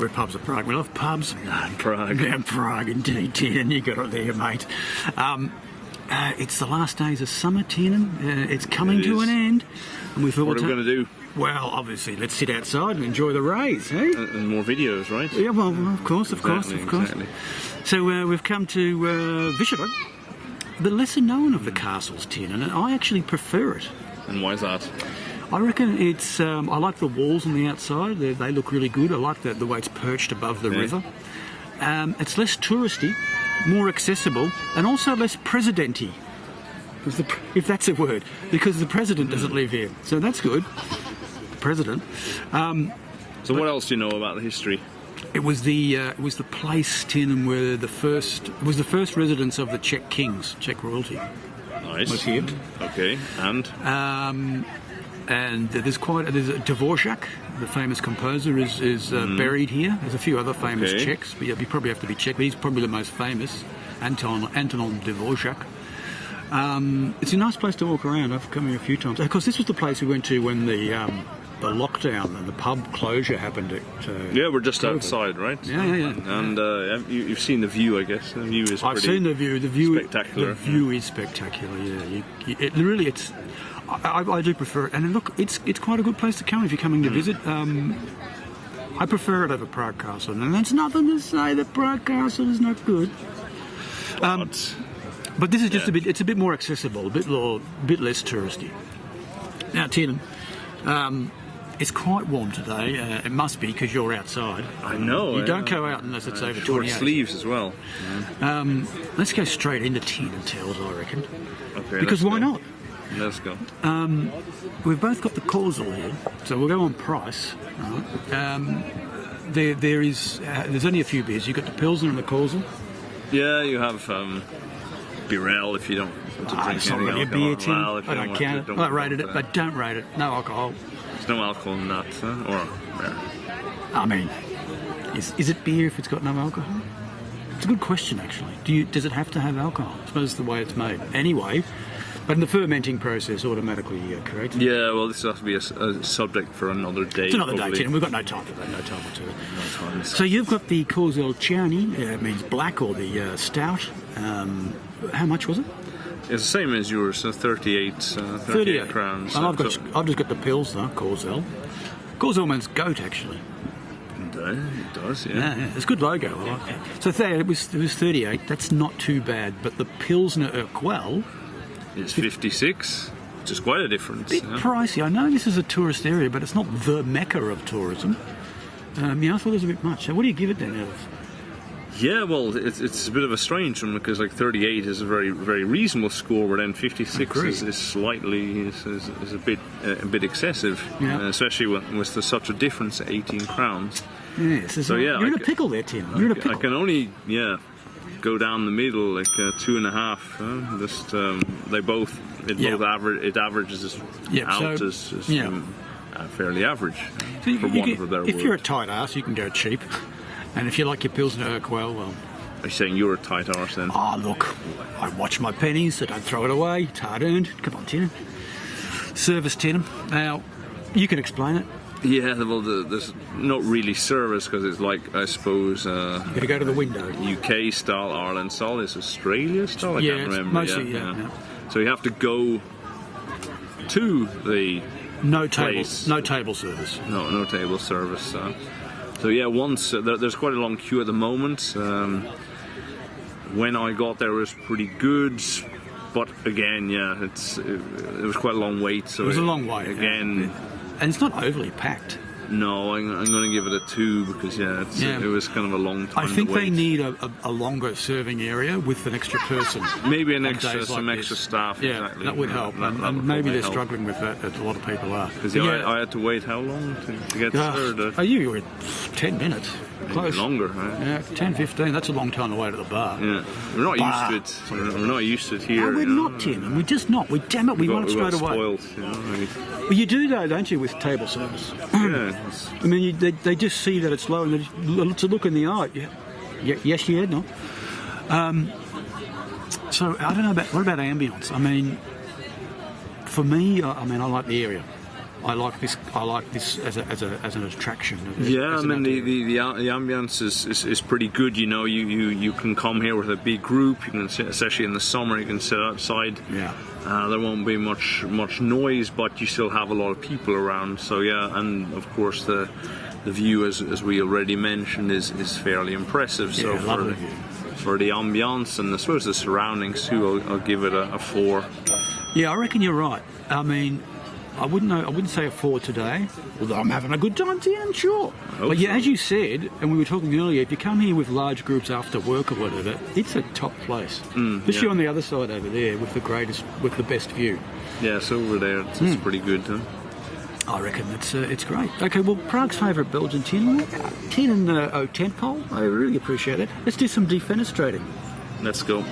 We're pubs at Prague. We love pubs. Prague. Yeah, Prague indeed, Tiernan. You got it there, mate. It's the last days of summer, Tiernan. It's coming to an end. And we thought, what are we going to do? Well, obviously, let's sit outside and enjoy the rays, eh? And more videos, right? Yeah, well, of course. Exactly. So we've come to Vyšehrad, the lesser known of the castles, Tiernan, and I actually prefer it. And why is that? I reckon it's. I like the walls on the outside; they look really good. I like the way it's perched above the river. It's less touristy, more accessible, and also less presidenty, if that's a word, because the president doesn't live here, so that's good. The president. So what else do you know about the history? It was the place, Tiernan, where the first residence of the Czech kings, Czech royalty. Nice. Was here. Okay, and there's Dvorak, the famous composer, is buried here. There's a few other famous Czechs, but you probably have to be Czech. But he's probably the most famous, Anton Dvorak. It's a nice place to walk around. I've come here a few times. Of course, this was the place we went to when the lockdown and the pub closure happened at... we're just outside, right? Yeah. And you've seen the view, I guess. The view is I've seen the view. The view spectacular. The view is spectacular, yeah. I do prefer it. And look, it's quite a good place to come if you're coming to visit. I prefer it over Prague Castle. And that's nothing to say that Prague Castle is not good. But this is just it's a bit more accessible, a bit less touristy. Now, Tiernan, it's quite warm today. It must be because you're outside. I know. You don't go out unless it's over 28. Short sleeves as well. Let's go straight into Tiernan Tales, I reckon. Okay. Because why not? Let's go. We've both got the Korsel here, so we'll go on price. Right. There's only a few beers. You've got the Pilsner and the Korsel. Yeah, you have Birell if you don't want to drink it's not really a beer tin. I don't count it. I rated it, but don't rate it. No alcohol. There's no alcohol in that, I mean, is it beer if it's got no alcohol? It's a good question, actually. Does it have to have alcohol? I suppose it's the way it's made. Anyway, but in the fermenting process, automatically correct. Yeah, well, this has to be a subject for another day. It's another day, and we've got no time for that. No time for it. So you've got the Korsel Czerny, it means black, or the stout. How much was it? It's the same as yours, 38 crowns. And I've just got the Pils, though, Korsel. Korsel means goat, actually. It does, yeah. Yeah, it's a good logo. I like that. So there, it was 38. That's not too bad. But the Pilsner Urquell is 56, which is quite a difference. Bit pricey. I know this is a tourist area, but it's not the mecca of tourism. I thought it was a bit much. So what do you give it then, Elf? Yeah, well, it's a bit of a strange one because 38 is a very, very reasonable score, but then 56 is slightly is a bit excessive, especially with such a difference at 18 crowns. Yes, so you're in a pickle there, Tim. You're in a pickle. I can only go down the middle 2.5. They both averages out as fairly average. So for want of a better word. If you're a tight ass, you can go cheap. And if you like your Pilsner Urquell, well... Are you saying you're a tight arse then? Look, I watch my pennies, so don't throw it away. It's hard earned. Come on, Tiernan. Service, Tiernan. Now, you can explain it. Yeah, well, there's not really service because it's like, I suppose... You've got to go to the window. UK style, Ireland style. Is Australia style? I can't remember. Mostly, yeah. So you have to go to the place. No table service. No table service. So yeah, once there's quite a long queue at the moment. When I got there, it was pretty good, but again, it was quite a long wait. So it was a long wait again, and it's not overly packed. No, I'm going to give it a 2 because it was kind of a long time. I think to wait. they need a longer serving area with an extra person. Maybe some extra staff. Yeah, exactly. that would help. And maybe they're struggling with that. A lot of people are. Because I had to wait how long to get served? You were 10 minutes. Close. Longer, right? Yeah, 10, 15. That's a long time to wait at the bar. Yeah, we're not used to it. We're not used to it here. No, we're not, Tim. We're just not. We want it straight away. Spoiled, Well, you do though, don't you, with table service? Yeah. I mean, they just see that it's low and it's a look in the eye. Yes, no. So I don't know what about ambience? I mean, for me, I like the area. I like this as an attraction. Yeah, I mean the ambience is pretty good. You know, you can come here with a big group. You can sit, especially in the summer, you can sit outside. Yeah. There won't be much noise, but you still have a lot of people around. So yeah, and of course the view, as we already mentioned, is fairly impressive. So for the ambience and I suppose the surroundings too, I'll give it a 4. Yeah, I reckon you're right. I mean, I wouldn't say a 4 today, although I'm having a good time too, I'm sure. But yeah, as you said, and we were talking earlier, if you come here with large groups after work or whatever, it's a top place. Especially on the other side over there with the best view. Yes, over there it's pretty good. Huh? I reckon it's great. Okay, well, Prague's favourite Belgian tin, 10 and 0 tent pole. I really appreciate it. Let's do some defenestrating. Let's go.